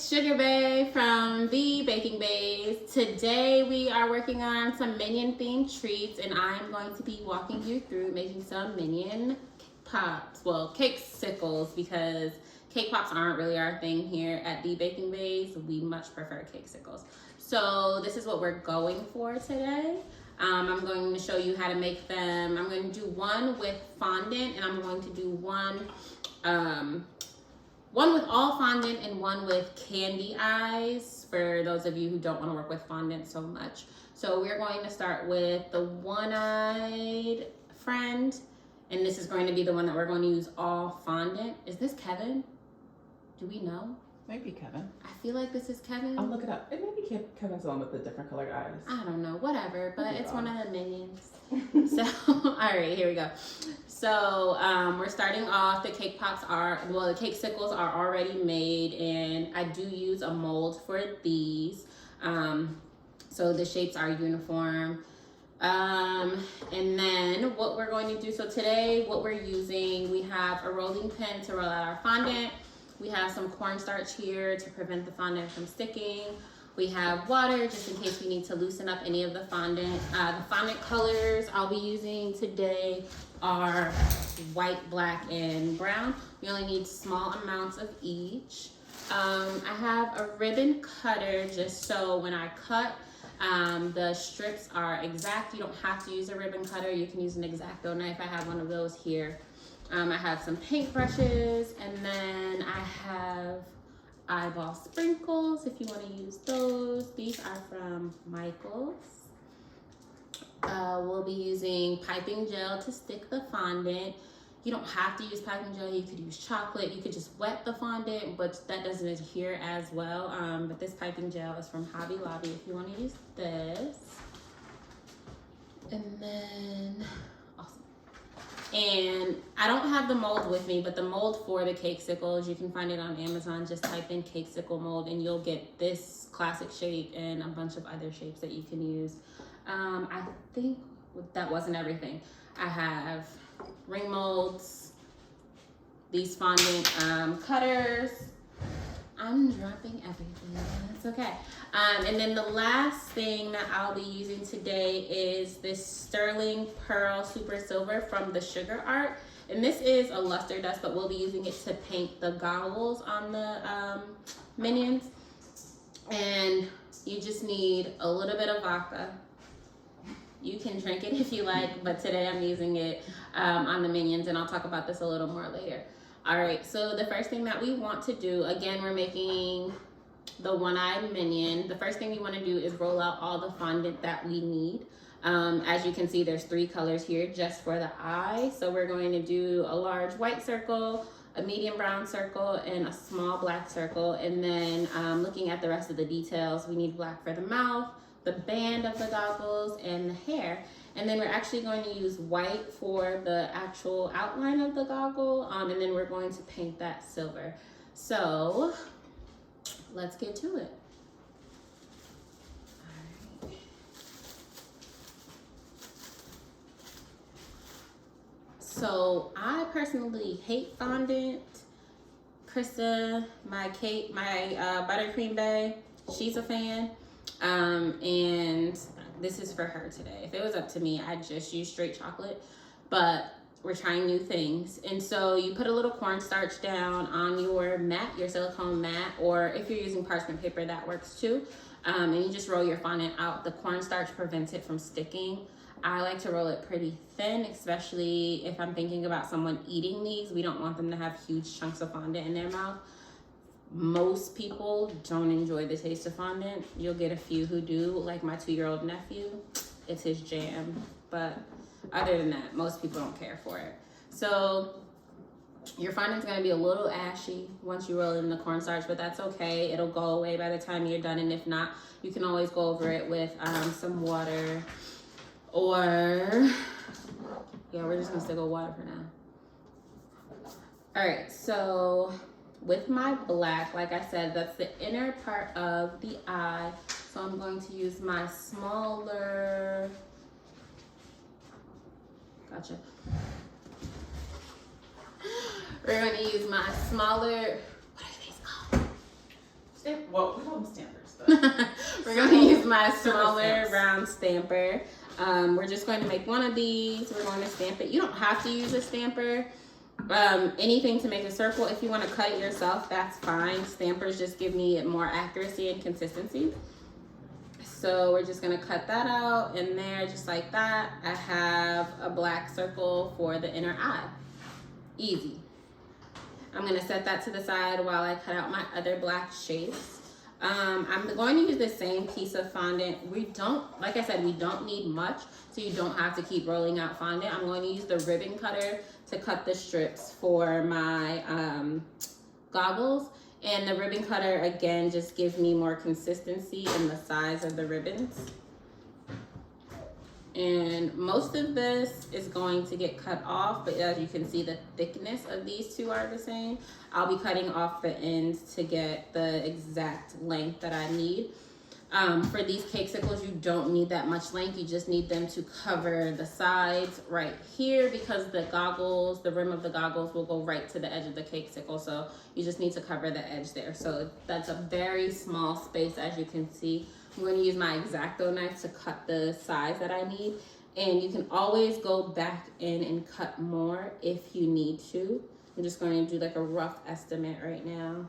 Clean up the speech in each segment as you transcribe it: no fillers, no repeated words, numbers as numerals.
it's Sugar Bae from the Baking Baes. Today we are working on some Minion themed treats, and I'm going to be walking you through making some Minion pops, well, Cakesicles, because cake pops aren't really our thing here at the Baking Baes. We much prefer Cakesicles. So this is what we're going for today. I'm going to show you how to make them. I'm going to do one with fondant, and I'm going to do one with all fondant and one with candy eyes for those of you who don't want to work with fondant so much. So we're going to start with the one-eyed friend, and this is going to be the one that we're going to use all fondant. Is this Kevin? Do we know? Maybe Kevin. I feel like this is Kevin. I'll look it up. It may be Kevin's the one with the different colored eyes. I don't know, whatever, but it's one of the minions. So, all right, here we go. So we're starting off. The cake pops are, well, the Cakesicles are already made, and I do use a mold for these. So the shapes are uniform. And then what we're going to do, so today what we're using, we have a rolling pin to roll out our fondant. We have some cornstarch here to prevent the fondant from sticking. We have water just in case we need to loosen up any of the fondant. The fondant colors I'll be using today are white, black, and brown. We only need small amounts of each. I have a ribbon cutter just so when I cut, the strips are exact. You don't have to use a ribbon cutter. You can use an X-Acto knife. I have one of those here. I have some paint brushes, and then I have eyeball sprinkles if you want to use those. These are from Michael's. We'll be using piping gel to stick the fondant. You don't have to use piping gel. You could use chocolate. You could just wet the fondant, but that doesn't adhere as well. But this piping gel is from Hobby Lobby if you want to use this. And then, awesome. And I don't have the mold with me, but the mold for the Cakesicles, you can find it on Amazon. Just type in Cakesicle mold and you'll get this classic shape and a bunch of other shapes that you can use. I think that wasn't everything. I have ring molds, these fondant cutters. I'm dropping everything, that's okay. And then the last thing that I'll be using today is this Sterling Pearl Super Silver from the Sugar Art. And this is a luster dust, but we'll be using it to paint the goggles on the Minions. And you just need a little bit of vodka. You can drink it if you like, but today I'm using it on the Minions, and I'll talk about this a little more later. All right, so the first thing that we want to do, again, we're making the one-eyed Minion. The first thing we want to do is roll out all the fondant that we need. As you can see, there's 3 colors here just for the eye. So we're going to do a large white circle, a medium brown circle, and a small black circle. And then looking at the rest of the details, we need black for the mouth, the band of the goggles, and the hair. And then we're actually going to use white for the actual outline of the goggle, and then we're going to paint that silver. So let's get to it. All right. So I personally hate fondant. Krista, my Buttercream Bae, she's a fan. And this is for her today. If it was up to me, I'd just use straight chocolate, but we're trying new things. And so you put a little cornstarch down on your mat, your silicone mat, or if you're using parchment paper, that works too. And you just roll your fondant out. The cornstarch prevents it from sticking. I like to roll it pretty thin, especially if I'm thinking about someone eating these. We don't want them to have huge chunks of fondant in their mouth. Most people don't enjoy the taste of fondant. You'll get a few who do, like my 2-year-old nephew. It's his jam. But other than that, most people don't care for it. So your fondant's gonna be a little ashy once you roll it in the cornstarch, but that's okay. It'll go away by the time you're done. And if not, you can always go over it with some water, or yeah, we're just gonna stick with water for now. All right, so with my black, like I said, that's the inner part of the eye. So I'm going to use my smaller, gotcha. We're going to use my smaller, what are these called? Well, we call them stampers. But We're going to use my smaller stamps. round stamper. We're just going to make one of these. We're going to stamp it. You don't have to use a stamper. Anything to make a circle. If you want to cut it yourself, that's fine. Stampers just give me more accuracy and consistency. So we're just going to cut that out in there just like that. I have a black circle for the inner eye. Easy. I'm going to set that to the side while I cut out my other black shapes. I'm going to use the same piece of fondant. We don't, like I said, we don't need much, so you don't have to keep rolling out fondant. I'm going to use the ribbon cutter to cut the strips for my goggles. And the ribbon cutter, again, just gives me more consistency in the size of the ribbons. And most of this is going to get cut off, but as you can see, the thickness of these two are the same. I'll be cutting off the ends to get the exact length that I need. For these Cakesicles, you don't need that much length. You just need them to cover the sides right here, because the goggles, the rim of the goggles will go right to the edge of the Cakesicle. So you just need to cover the edge there. So that's a very small space, as you can see. I'm going to use my X-Acto knife to cut the size that I need. And you can always go back in and cut more if you need to. I'm just going to do like a rough estimate right now.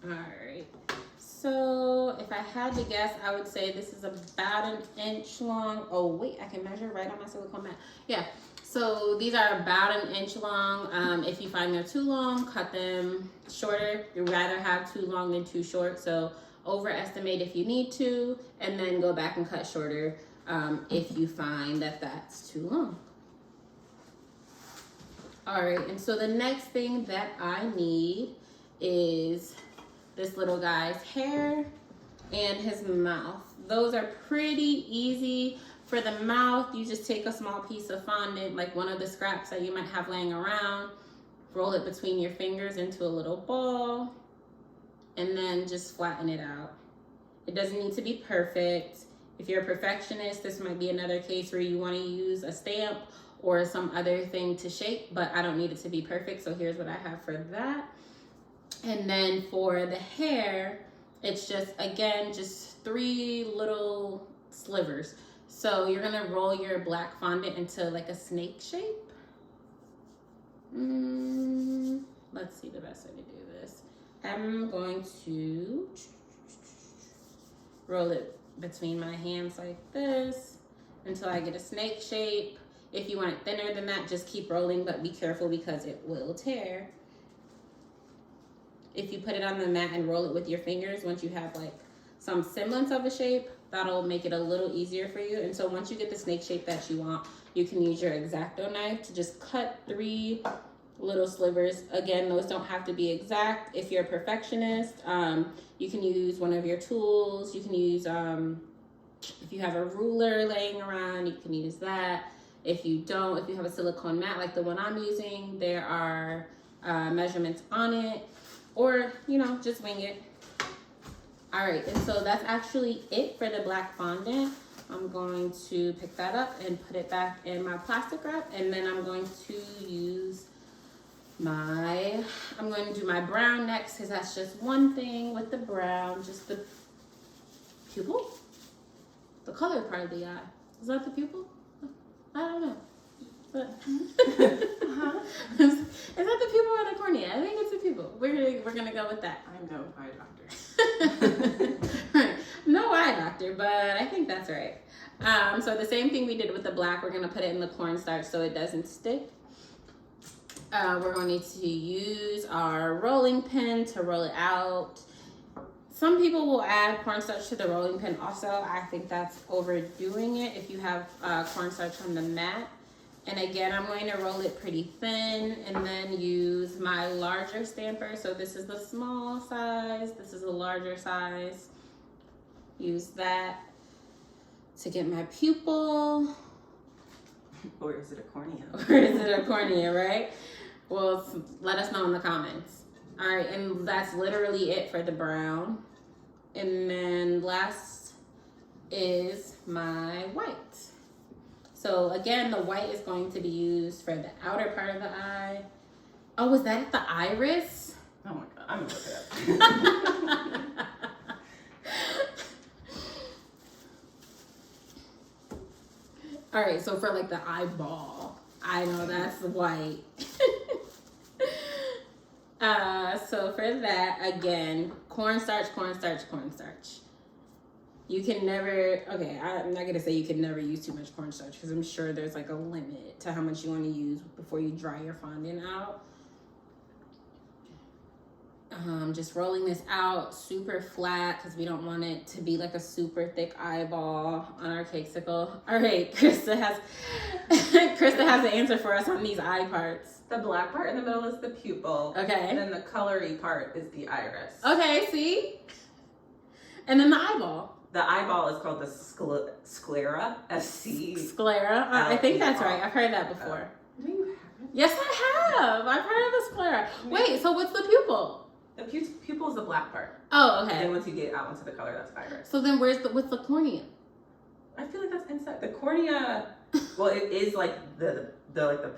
All right, so if I had to guess, I would say this is about 1 inch long. Oh wait, I can measure right on my silicone mat. Yeah, so these are about 1 inch long. If you find they're too long, cut them shorter. You'd rather have too long than too short, so overestimate if you need to, and then go back and cut shorter if you find that that's too long. All right, and so the next thing that I need is this little guy's hair and his mouth. Those are pretty easy. For the mouth, you just take a small piece of fondant, like one of the scraps that you might have laying around, roll it between your fingers into a little ball, and then just flatten it out. It doesn't need to be perfect. If you're a perfectionist, this might be another case where you want to use a stamp or some other thing to shape, but I don't need it to be perfect, so here's what I have for that. And then for the hair, it's just, again, just 3 little slivers. So you're gonna roll your black fondant into like a snake shape. Let's see the best way to do this. I'm going to roll it between my hands like this until I get a snake shape. If you want it thinner than that, just keep rolling, but be careful because it will tear. If you put it on the mat and roll it with your fingers, once you have like some semblance of a shape, that'll make it a little easier for you. And so once you get the snake shape that you want, you can use your X-Acto knife to just cut 3 little slivers. Again, those don't have to be exact. If you're a perfectionist, you can use one of your tools. You can use, if you have a ruler laying around, you can use that. If you don't, if you have a silicone mat like the one I'm using, there are measurements on it. Or, you know, just wing it. All right, and so that's actually it for the black fondant. I'm going to pick that up and put it back in my plastic wrap, and then I'm going to use I'm going to do my brown next, because that's just one thing with the brown, just the pupil? The color part of the eye. Is that the pupil? I don't know. But is that the pupil or the cornea? I think it's the pupil. We're gonna go with that. I'm no eye doctor. Right. No eye doctor, but I think that's right. So the same thing we did with the black, we're gonna put it in the cornstarch so it doesn't stick. We're going to use our rolling pin to roll it out. Some people will add cornstarch to the rolling pin also. I think that's overdoing it if you have cornstarch on the mat. And again, I'm going to roll it pretty thin and then use my larger stamper. So this is the small size, this is the larger size. Use that to get my pupil. Or is it a cornea? Or is it a cornea, right? Well, let us know in the comments. All right, and that's literally it for the brown. And then last is my white. So again, the white is going to be used for the outer part of the eye. Oh, was that the iris? Oh my god, I'm gonna look it up. All right, so for like the eyeball, I know that's white. So for that, again, cornstarch, cornstarch, cornstarch. You can never, okay, I'm not gonna say you can never use too much cornstarch because I'm sure there's like a limit to how much you want to use before you dry your fondant out. Just rolling this out super flat because we don't want it to be like a super thick eyeball on our cakesicle. All right, Krista has the answer for us on these eye parts. The black part in the middle is the pupil. Okay. And then the colory part is the iris. Okay, see? And then the eyeball. The eyeball is called the sclera. S-C. Sclera. I think that's right. I've heard that before. No, you haven't. Yes, I have. I've heard of the sclera. Wait, so what's the pupil? The pupil is the black part. Oh, And okay. then once you get out into the color, that's iris. So then what's the cornea? I feel like that's inside. The cornea, well, it is like the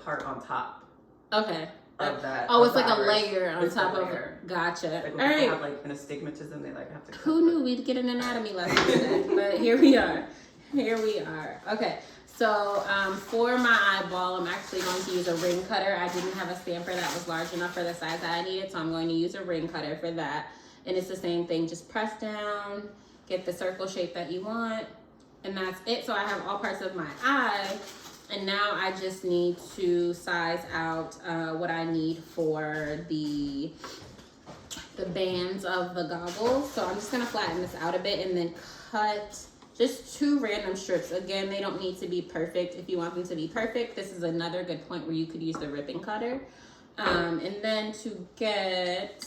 part on top Okay. of that. Oh, of it's the like a iris. layer on It's a top of layer. it. Gotcha. Like All when people right. have like an astigmatism, they like have to. Who knew we'd get an anatomy lesson today? But here we are. Here we are. Okay. So for my eyeball, I'm actually going to use a ring cutter. I didn't have a stamper that was large enough for the size that I needed, so I'm going to use a ring cutter for that. And it's the same thing. Just press down, get the circle shape that you want, and that's it. So I have all parts of my eye. And now I just need to size out what I need for the bands of the goggles. So I'm just gonna flatten this out a bit and then cut just 2 random strips. Again, they don't need to be perfect. If you want them to be perfect, this is another good point where you could use the ribbon cutter. And then to get,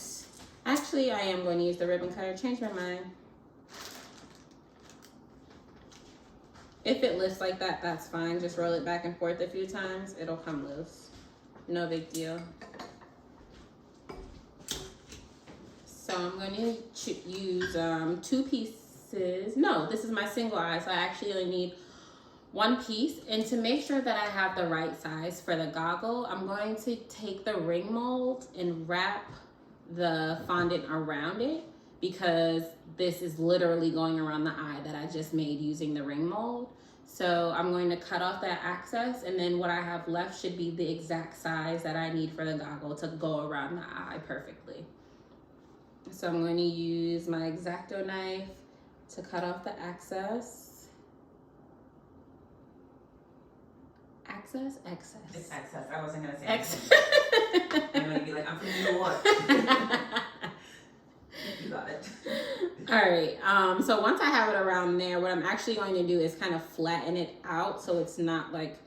actually I am going to use the ribbon cutter, change my mind. If it lifts like that, that's fine. Just roll it back and forth a few times. It'll come loose. No big deal. So I'm going to use 2 pieces. No, this is my single eye. So I actually only need 1 piece. And to make sure that I have the right size for the goggle, I'm going to take the ring mold and wrap the fondant around it, because this is literally going around the eye that I just made using the ring mold. So I'm going to cut off that excess, and then what I have left should be the exact size that I need for the goggle to go around the eye perfectly. So I'm going to use my X-Acto knife to cut off the excess. Excess? It's excess. I wasn't gonna say Excess. I'm gonna be like, I'm from New York. You got it. All right, so once I have it around there, what I'm actually going to do is kind of flatten it out so it's not like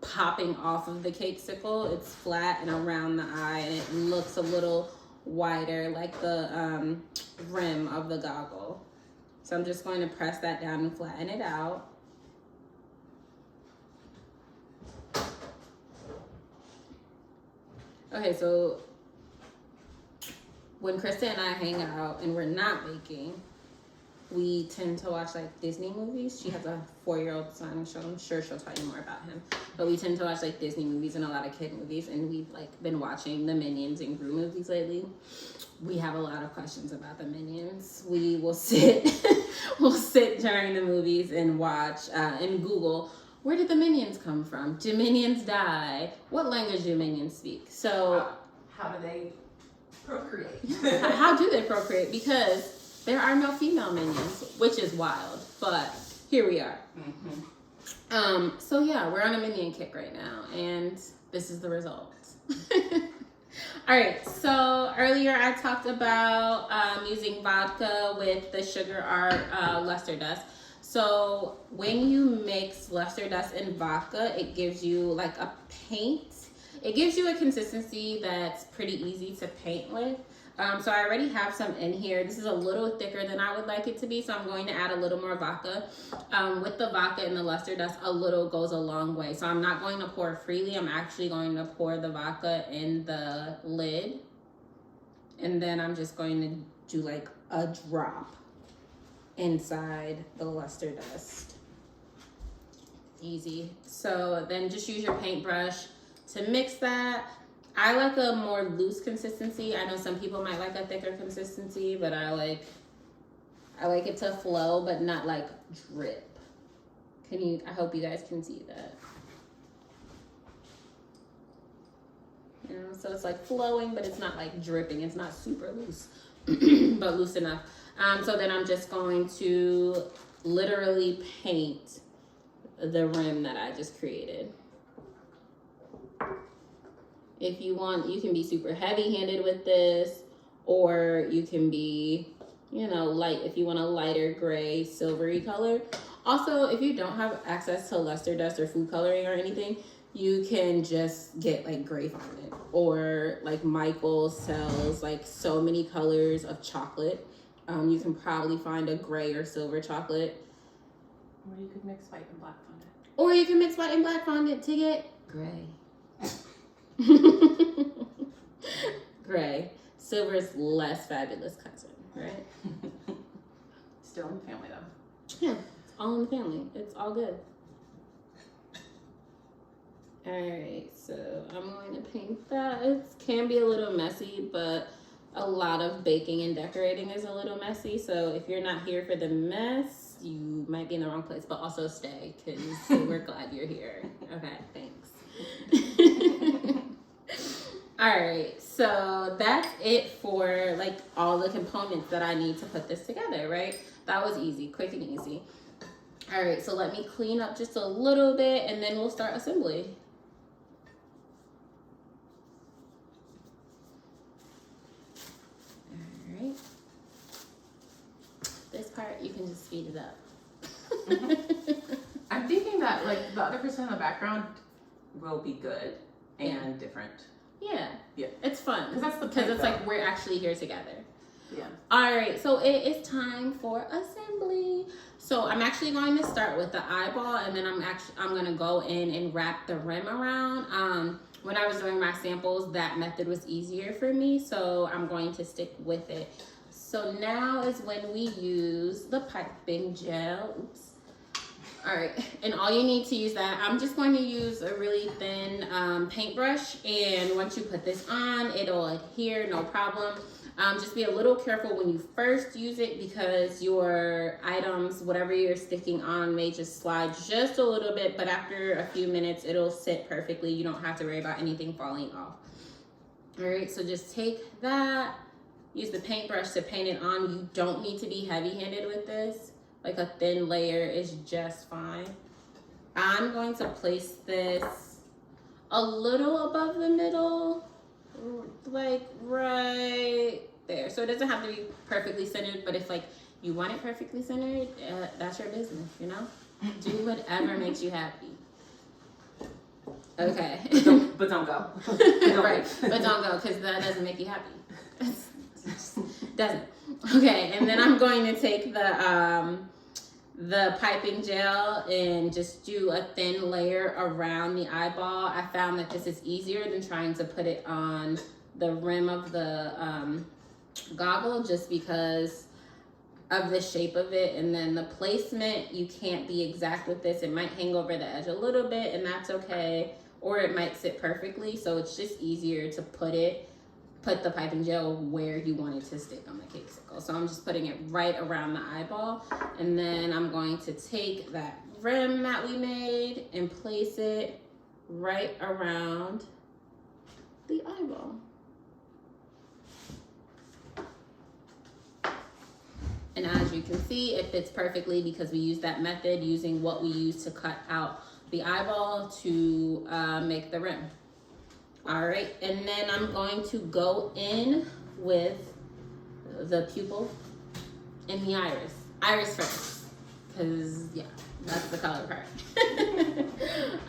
popping off of the cakesicle. It's flat and around the eye, and it looks a little wider like the rim of the goggle. So I'm just going to press that down and flatten it out. Okay, so when Krista and I hang out and we're not baking, we tend to watch like Disney movies. She has a 4-year-old son, so I'm sure she'll tell you more about him. But we tend to watch like Disney movies and a lot of kid movies, and we've like been watching the Minions and Gru movies lately. We have a lot of questions about the Minions. We will sit, we'll sit during the movies and watch and Google, where did the Minions come from? Do Minions die? What language do Minions speak? So How do they procreate? how do they procreate? Because there are no female minions, which is wild, but here we are. Mm-hmm. So yeah, we're on a minion kick right now, and this is the result. All right, so earlier I talked about using vodka with the Sugar Art luster dust. So when you mix luster dust and vodka, it gives you like a paint. It gives you a consistency that's pretty easy to paint with. So I already have some in here. This is a little thicker than I would like it to be, so I'm going to add a little more vodka. With the vodka and the luster dust, a little goes a long way. So I'm not going to pour freely. I'm actually going to pour the vodka in the lid. And then I'm just going to do like a drop inside the luster dust. Easy. So then just use your paintbrush to mix that. I like a more loose consistency. I know some people might like a thicker consistency, but I like it to flow, but not like drip. I hope you guys can see that. You know, so it's like flowing, but it's not like dripping. It's not super loose, but loose enough. So then I'm just going to literally paint the rim that I just created. If you want, you can be super heavy-handed with this, or you can be, you know, light if you want a lighter gray, silvery color. Also, if you don't have access to luster dust or food coloring or anything, you can just get like gray fondant, or like Michaels sells like so many colors of chocolate. You can probably find a gray or silver chocolate. Or you could mix white and black fondant. Or you can mix white and black fondant to get gray. Gray. Silver is less fabulous cousin, right? Still in the family though. Yeah, it's all in the family. It's all good. Alright, so I'm going to paint that. It can be a little messy, but a lot of baking and decorating is a little messy. So if you're not here for the mess, you might be in the wrong place, but also stay because we're glad you're here. Okay, thanks. All right, so that's it for like all the components that I need to put this together, right? That was easy, quick and easy. All right, so let me clean up just a little bit and then we'll start assembly. All right. This part, you can just speed it up. I'm thinking that like the other person in the background will be good and different. Yeah. Yeah. It's fun. Because it's like we're actually here together. Yeah. All right, so it is time for assembly. So I'm actually going to start with the eyeball, and then I'm going to go in and wrap the rim around. When I was doing my samples, that method was easier for me, so I'm going to stick with it. So now is when we use the piping gel. Oops. All right, and all you need to use that, I'm just going to use a really thin paintbrush, and once you put this on, it'll adhere, no problem. Just be a little careful when you first use it because your items, whatever you're sticking on, may just slide just a little bit, but after a few minutes, it'll sit perfectly. You don't have to worry about anything falling off. All right, so just take that, use the paintbrush to paint it on. You don't need to be heavy-handed with this. Like a thin layer is just fine. I'm going to place this a little above the middle, like right there. So it doesn't have to be perfectly centered, but if like you want it perfectly centered, that's your business, you know? Do whatever makes you happy. Okay. But don't go. Right, but don't go because that doesn't make you happy. Doesn't. Okay, and then I'm going to take the piping gel and just do a thin layer around the eyeball. I found that this is easier than trying to put it on the rim of the goggle just because of the shape of it, and then the placement, you can't be exact with this. It might hang over the edge a little bit, and that's okay, or it might sit perfectly, so it's just easier to put the piping gel where you want it to stick on the cakesicle. So I'm just putting it right around the eyeball, and then I'm going to take that rim that we made and place it right around the eyeball. And as you can see, it fits perfectly because we use that method using what we use to cut out the eyeball to make the rim. All right, and then I'm going to go in with the pupil and the iris. Iris first, because yeah, that's the color part.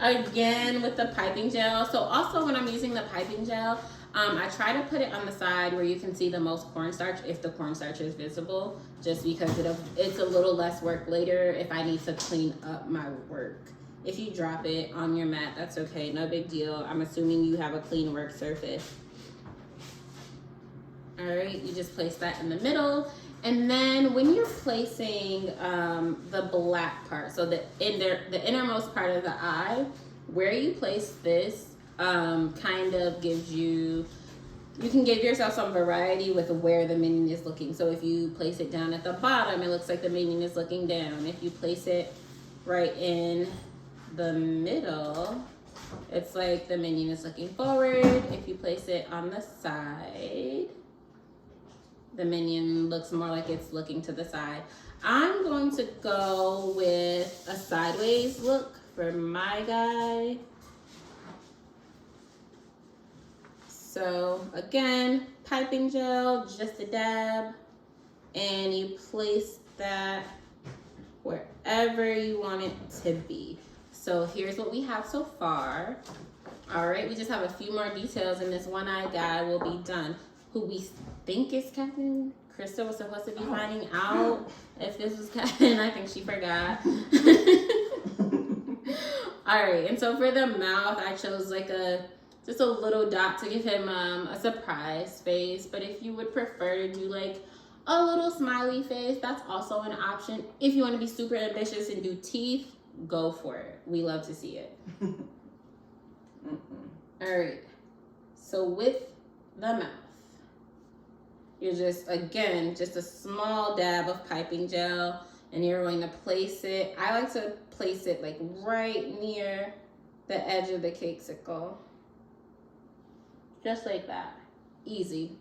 Again with the piping gel. So also when I'm using the piping gel, I try to put it on the side where you can see the most cornstarch if the cornstarch is visible, just because it's a little less work later if I need to clean up my work. If you drop it on your mat, that's okay, no big deal. I'm assuming you have a clean work surface. All right, you just place that in the middle. And then when you're placing the black part, so the innermost part of the eye, where you place this kind of gives you can give yourself some variety with where the minion is looking. So if you place it down at the bottom, it looks like the minion is looking down. If you place it right in the middle, it's like the minion is looking forward. If you place it on the side, the minion looks more like it's looking to the side. I'm going to go with a sideways look for my guy. So again, piping gel, just a dab, and you place that wherever you want it to be. So here's what we have so far. All right, we just have a few more details and this one-eyed guy will be done. Who we think is Kevin. Krista was supposed to be finding out if this was Kevin. I think she forgot. All right, and so for the mouth, I chose like just a little dot to give him a surprise face. But if you would prefer to do like a little smiley face, that's also an option. If you want to be super ambitious and do teeth, go for it. We love to see it. All right, so with the mouth, you're just, again, just a small dab of piping gel, and you're going to place it. I like to place it like right near the edge of the cakesicle. Just like that. Easy.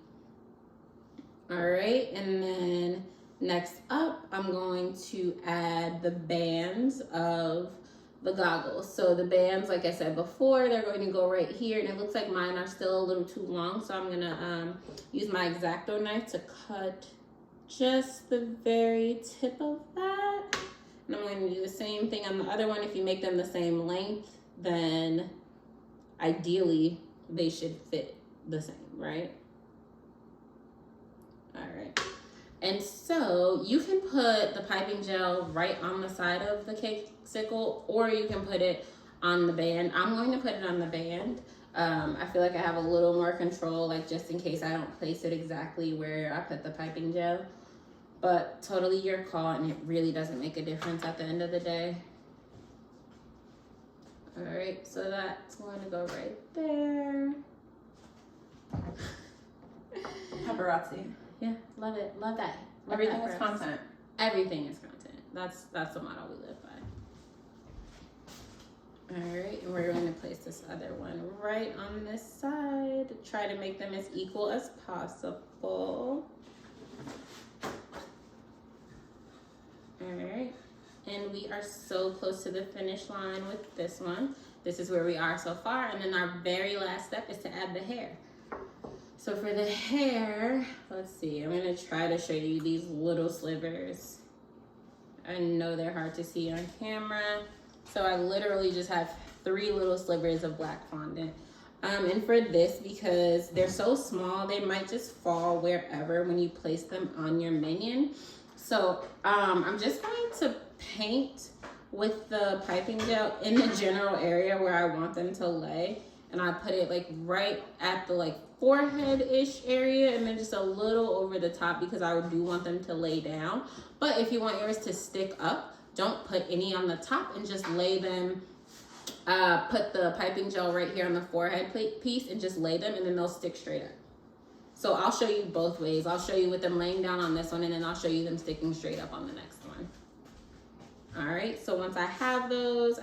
All right, and then next up, I'm going to add the bands of the goggles. So the bands, like I said before, they're going to go right here, and it looks like mine are still a little too long, so I'm gonna use my X-Acto knife to cut just the very tip of that. And I'm going to do the same thing on the other one. If you make them the same length, then ideally they should fit the same, right? All right. And so you can put the piping gel right on the side of the cakesicle, or you can put it on the band. I'm going to put it on the band. I feel like I have a little more control, like just in case I don't place it exactly where I put the piping gel. But totally your call, and it really doesn't make a difference at the end of the day. All right, so that's going to go right there. Paparazzi. Yeah, love it. Love that. Love Everything that is for us. content. Everything is content. That's the motto we live by. All right, and we're going to place this other one right on this side. Try to make them as equal as possible. All right, and we are so close to the finish line with this one. This is where we are so far, and then our very last step is to add the hair. So for the hair, let's see, I'm gonna try to show you these little slivers. I know they're hard to see on camera. So I literally just have 3 little slivers of black fondant. And for this, because they're so small, they might just fall wherever when you place them on your minion. So I'm just going to paint with the piping gel in the general area where I want them to lay. And I put it like right at the like forehead-ish area, and then just a little over the top because I do want them to lay down. But if you want yours to stick up, don't put any on the top and just lay them, put the piping gel right here on the forehead piece and just lay them, and then they'll stick straight up. So I'll show you both ways. I'll show you with them laying down on this one, and then I'll show you them sticking straight up on the next one. All right, so once I have those,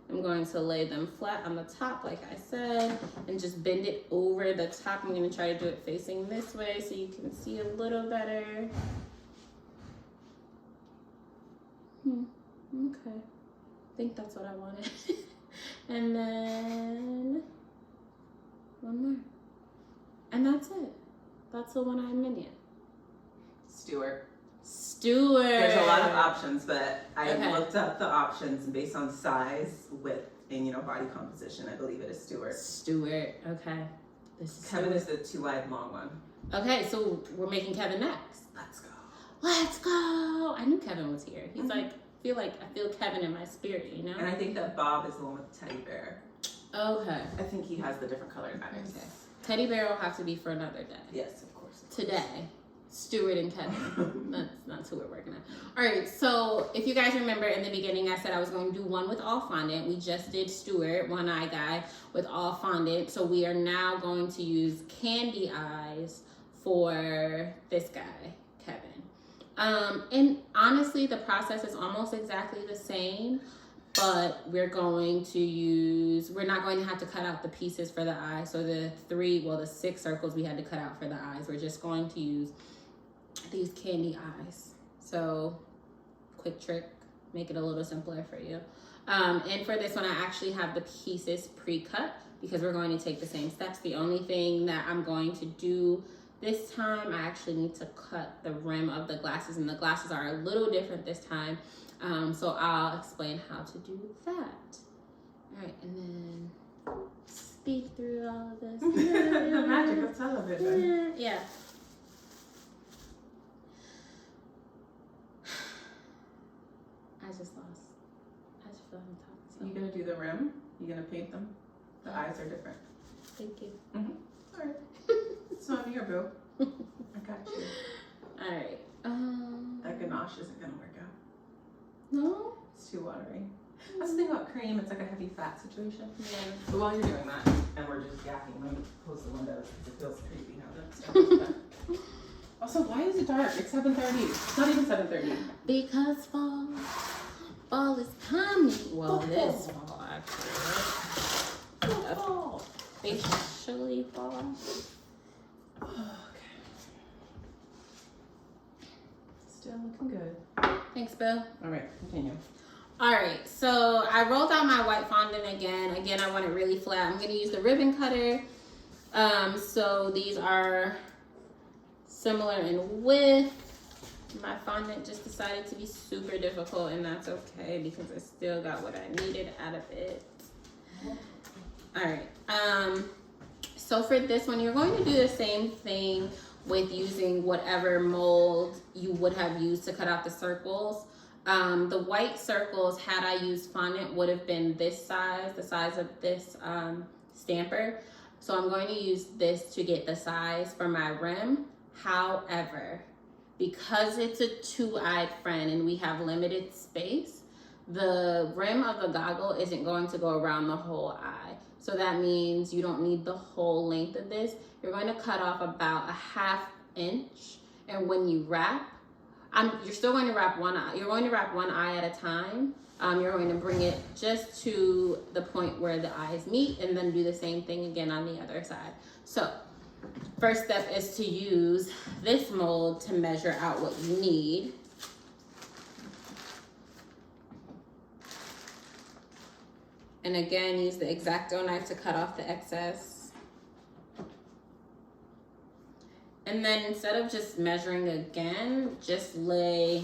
I'm going to lay them flat on the top, like I said, and just bend it over the top. I'm going to try to do it facing this way so you can see a little better. Okay. I think that's what I wanted. And then one more. And that's it. That's the one-eyed minion. Stuart. There's a lot of options, but I Okay. looked up the options based on size, width, and body composition. I believe it is Stuart. Okay. This is Kevin is the 2-eyed long one. Okay, so we're making Kevin next. Let's go. Let's go. I knew Kevin was here. He's like I feel Kevin in my spirit, you know? And I think that Bob is the one with the teddy bear. Okay. I think he has the different colored eyes. Okay. Teddy bear will have to be for another day. Yes, of course. today. Stuart and Kevin. That's who we're working on. All right, so if you guys remember in the beginning, I said I was going to do one with all fondant. We just did Stuart, one eye guy, with all fondant. So we are now going to use candy eyes for this guy, Kevin. And honestly, the process is almost exactly the same, but we're not going to have to cut out the pieces for the eye. So the 6 circles we had to cut out for the eyes. We're just going to use these candy eyes. So quick trick, make it a little simpler for you. And for this one, I actually have the pieces pre-cut because we're going to take the same steps. The only thing that I'm going to do this time, I actually need to cut the rim of the glasses, and the glasses are a little different this time. So I'll explain how to do that. All right, and then speed through all of this. The magic of television. Yeah. I just feel I'm talking. You gonna do the rim? You gonna paint them? The eyes are different. Thank you. All right. It's not your boo. I got you. All right. That ganache isn't gonna work out. No. It's too watery. That's the thing about cream. It's like a heavy fat situation. Yeah. So while you're doing that, and we're just yakking, let me close the windows because it feels creepy now. Also, why is it dark? It's 7:30. It's not even 7:30. Because fall is coming. Well, this fall actually. Fall. Officially fall. Okay. Still looking good. Thanks, Bill. All right, continue. All right, so I rolled out my white fondant again. Again, I want it really flat. I'm gonna use the ribbon cutter. So these are similar in width. My fondant just decided to be super difficult, and that's okay because I still got what I needed out of it. All right, so for this one, you're going to do the same thing with using whatever mold you would have used to cut out the circles. The white circles, had I used fondant, would have been this size, the size of this stamper. So I'm going to use this to get the size for my rim. However, because it's a 2-eyed friend and we have limited space, the rim of the goggle isn't going to go around the whole eye. So that means you don't need the whole length of this. You're going to cut off about a 1/2 inch. And when you wrap, you're still going to wrap one eye. You're going to wrap one eye at a time. You're going to bring it just to the point where the eyes meet and then do the same thing again on the other side. So first step is to use this mold to measure out what you need. And again, use the X-Acto knife to cut off the excess. And then instead of just measuring again, just lay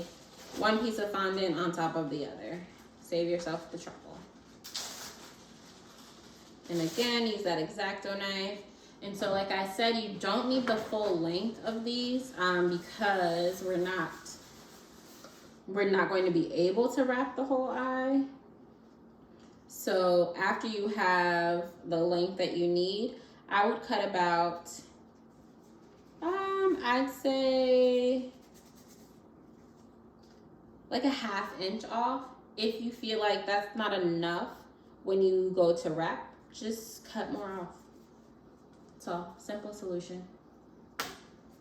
one piece of fondant on top of the other. Save yourself the trouble. And again, use that X-Acto knife. And so like I said, you don't need the full length of these because we're not going to be able to wrap the whole eye. So after you have the length that you need, I would cut about, I'd say like a 1/2 inch off. If you feel like that's not enough when you go to wrap, just cut more off. So simple solution.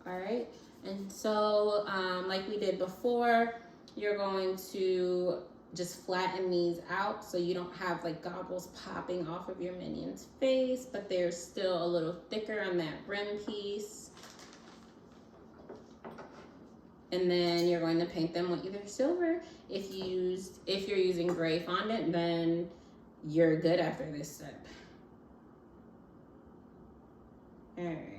All right, and so like we did before, you're going to just flatten these out so you don't have like goggles popping off of your minion's face, but they're still a little thicker on that rim piece. And then you're going to paint them with either silver. If you're using gray fondant, then you're good after this step. All right.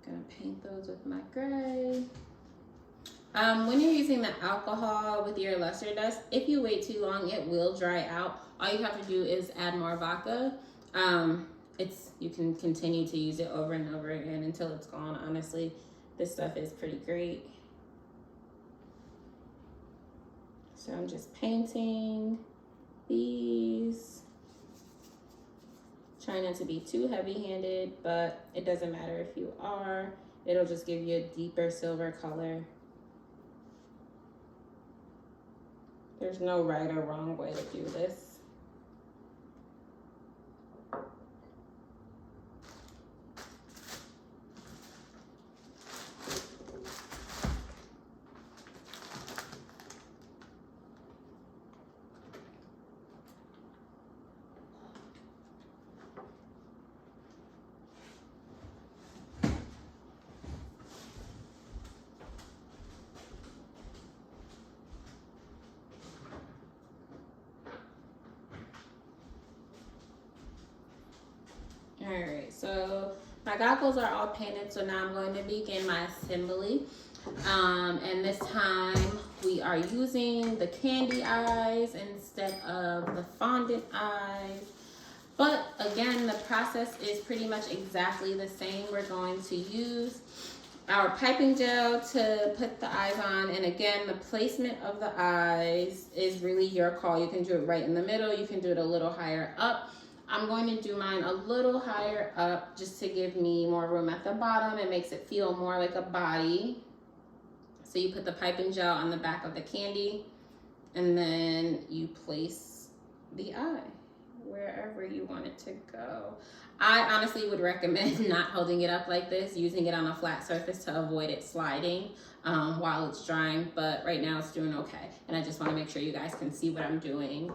Gonna paint those with my gray. When you're using the alcohol with your luster dust, if you wait too long, it will dry out. All you have to do is add more vodka. You can continue to use it over and over again until it's gone. Honestly, this stuff is pretty great. So I'm just painting these. Try not to be too heavy-handed, but it doesn't matter if you are. It'll just give you a deeper silver color. There's no right or wrong way to do this. Alright, so my goggles are all painted, so now I'm going to begin my assembly. And this time we are using the candy eyes instead of the fondant eyes. But again, the process is pretty much exactly the same. We're going to use our piping gel to put the eyes on. And again, the placement of the eyes is really your call. You can do it right in the middle. You can do it a little higher up. I'm going to do mine a little higher up just to give me more room at the bottom. It makes it feel more like a body. So you put the piping gel on the back of the candy and then you place the eye wherever you want it to go. I honestly would recommend not holding it up like this, using it on a flat surface to avoid it sliding while it's drying, but right now it's doing okay. And I just want to make sure you guys can see what I'm doing.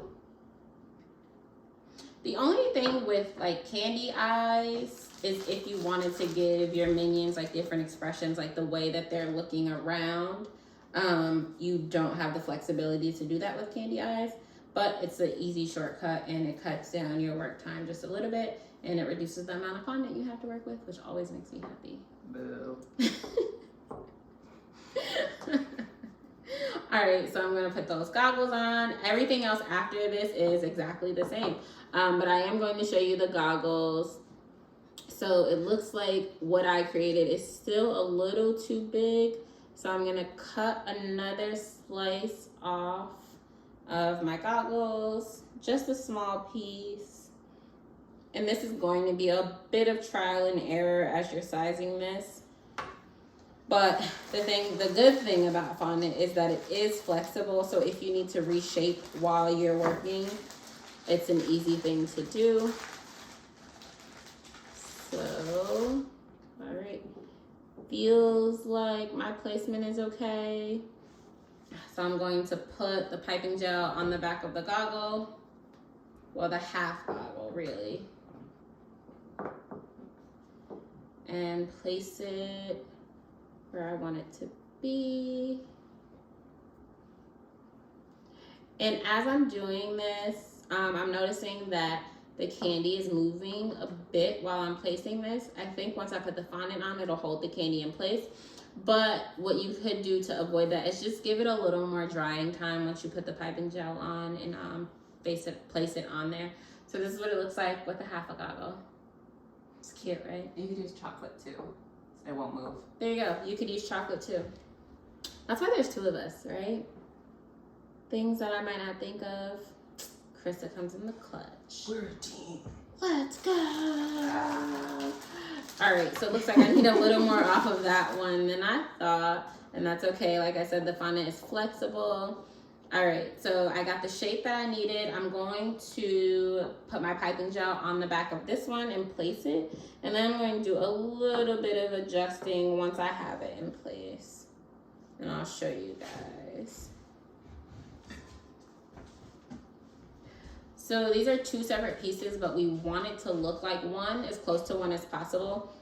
The only thing with like candy eyes is if you wanted to give your minions like different expressions, like the way that they're looking around, you don't have the flexibility to do that with candy eyes, but it's an easy shortcut and it cuts down your work time just a little bit and it reduces the amount of fondant you have to work with, which always makes me happy. Boo. All right, so I'm gonna put those goggles on. Everything else after this is exactly the same. But I am going to show you the goggles. So it looks like what I created is still a little too big. So I'm gonna cut another slice off of my goggles, just a small piece. And this is going to be a bit of trial and error as you're sizing this. But the good thing about fondant is that it is flexible. So if you need to reshape while you're working, it's an easy thing to do. So, all right, feels like my placement is okay. So I'm going to put the piping gel on the back of the goggle. Well, the half goggle, really. And place it where I want it to be. And as I'm doing this, I'm noticing that the candy is moving a bit while I'm placing this. I think once I put the fondant on, it'll hold the candy in place. But what you could do to avoid that is just give it a little more drying time once you put the piping gel on and place it on there. So this is what it looks like with a half a goggle. It's cute, right? You could use chocolate too, so it won't move. There you go. You could use chocolate too. That's why there's two of us, right? Things that I might not think of. Krista comes in the clutch. We're a team. Let's go. All right, so it looks like I need a little more off of that one than I thought, and that's okay. Like I said, the fondant is flexible. All right, so I got the shape that I needed. I'm going to put my piping gel on the back of this one and place it, and then I'm going to do a little bit of adjusting once I have it in place, and I'll show you guys. So these are two separate pieces, but we want it to look like one, as close to one as possible.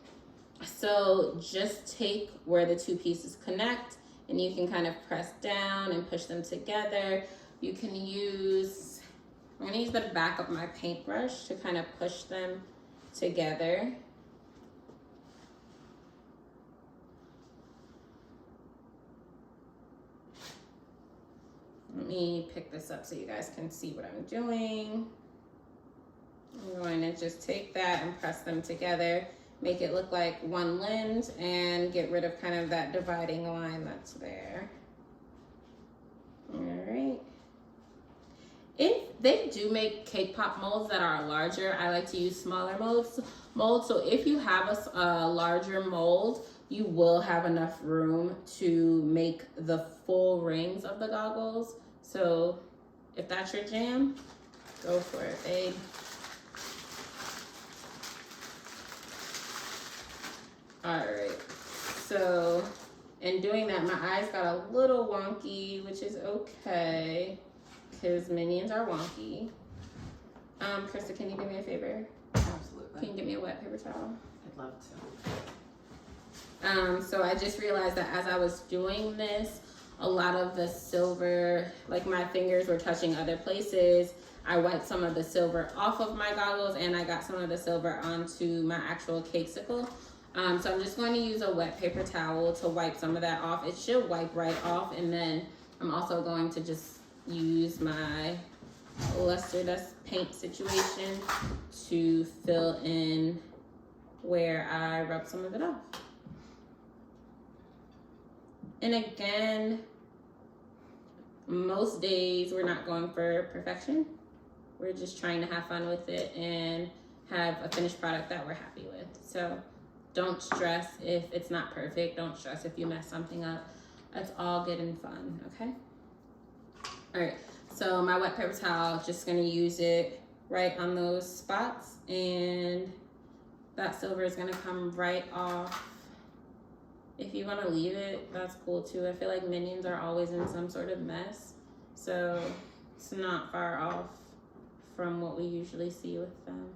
So just take where the two pieces connect and you can kind of press down and push them together. You can use, I'm gonna use the back of my paintbrush to kind of push them together. Let me pick this up so you guys can see what I'm doing. I'm going to just take that and press them together, make it look like one lens, and get rid of kind of that dividing line that's there. All right. If they do make cake pop molds that are larger, I like to use smaller molds. So if you have a larger mold, you will have enough room to make the full rings of the goggles. So if that's your jam, go for it, babe. All right, so in doing that, my eyes got a little wonky, which is okay, because minions are wonky. Krista, can you do me a favor? Absolutely. Can you get me a wet paper towel? I'd love to. So I just realized that as I was doing this, a lot of the silver, like my fingers were touching other places. I wiped some of the silver off of my goggles and I got some of the silver onto my actual cakesicle. So I'm just going to use a wet paper towel to wipe some of that off. It should wipe right off, and then I'm also going to just use my luster dust paint situation to fill in where I rub some of it off. And again, most days we're not going for perfection. We're just trying to have fun with it and have a finished product that we're happy with. So don't stress if it's not perfect. Don't stress if you mess something up. It's all good and fun, okay? All right, so my wet paper towel, just gonna use it right on those spots, and that silver is gonna come right off. If you wanna leave it, that's cool too. I feel like minions are always in some sort of mess, so it's not far off from what we usually see with them.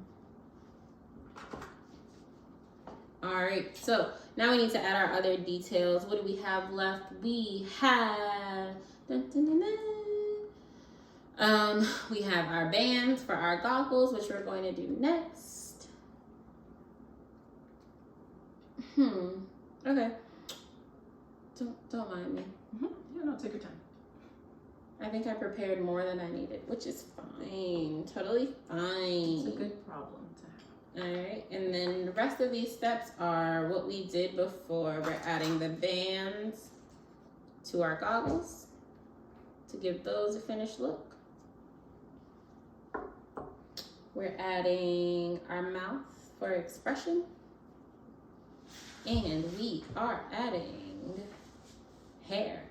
All right, so now we need to add our other details. What do we have left? We have, we have our bands for our goggles, which we're going to do next. Okay. Don't mind me. Yeah, no, take your time. I think I prepared more than I needed, which is fine. Totally fine. It's a good problem to have. All right, and then the rest of these steps are what we did before. We're adding the bands to our goggles to give those a finished look. We're adding our mouth for expression. And we are adding hair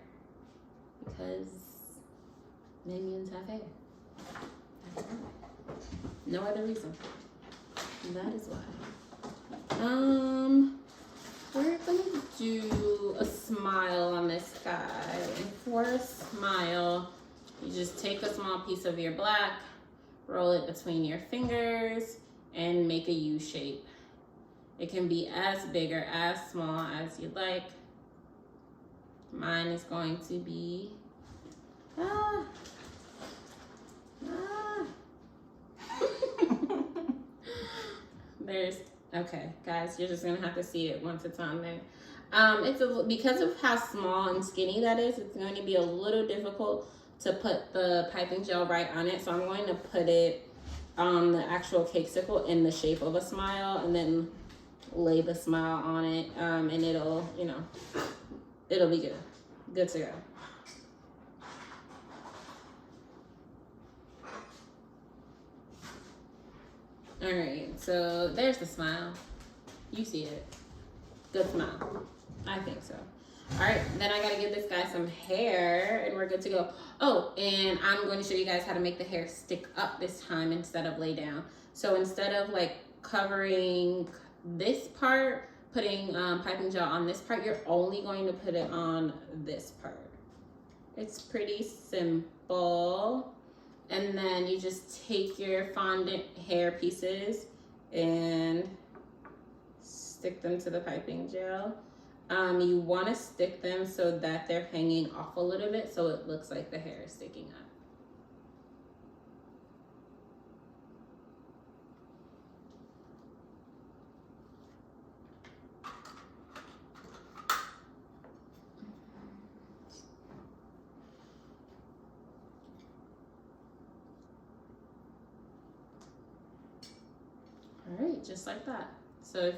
because minions have hair. That's why. No other reason. That is why. We're gonna do a smile on this guy. And for a smile, you just take a small piece of your black, roll it between your fingers, and make a U shape. It can be as big or as small as you'd like. Mine is going to be, okay, guys, you're just gonna have to see it once it's on there. Because of how small and skinny that is, it's going to be a little difficult to put the piping gel right on it. So I'm going to put it on the actual cakesicle in the shape of a smile, and then lay the smile on it, and it'll, it'll be good to go. All right, so there's the smile. You see it. Good smile. I think so. All right, then I gotta give this guy some hair and we're good to go. Oh, and I'm going to show you guys how to make the hair stick up this time instead of lay down. So instead of like covering this part, putting piping gel on this part, you're only going to put it on this part. It's pretty simple. And then you just take your fondant hair pieces and stick them to the piping gel. You want to stick them so that they're hanging off a little bit so it looks like the hair is sticking up. All right, just like that. So if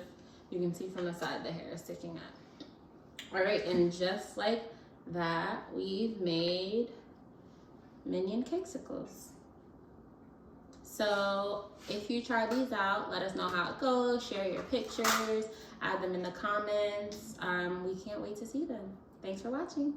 you can see from the side, the hair is sticking up. All right, and just like that, we've made Minion Cakesicles. So if you try these out, let us know how it goes. Share your pictures, add them in the comments. We can't wait to see them. Thanks for watching.